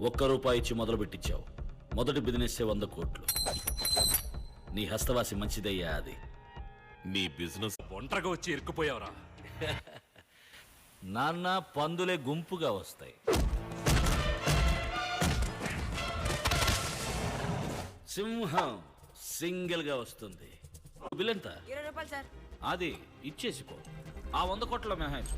₹1 ఇచ్చి మొదలు పెట్టించావు. మొదటి బిజినెస్ 100 కోట్లు. నీ హస్తవాసి మంచిదయ్యా. అది నీ బిజినెస్ ఒంటరిగా వచ్చి ఇరుక్కుపోయావరా. నాన్న పందులే గుంపుగా వస్తాయి. సింహం సింగిల్ గా వస్తుంది. బిల్ ఎంత? ₹20 సార్. అది ఇచ్చేసిపో. ఆ 100 కోట్ల మినహాయించు.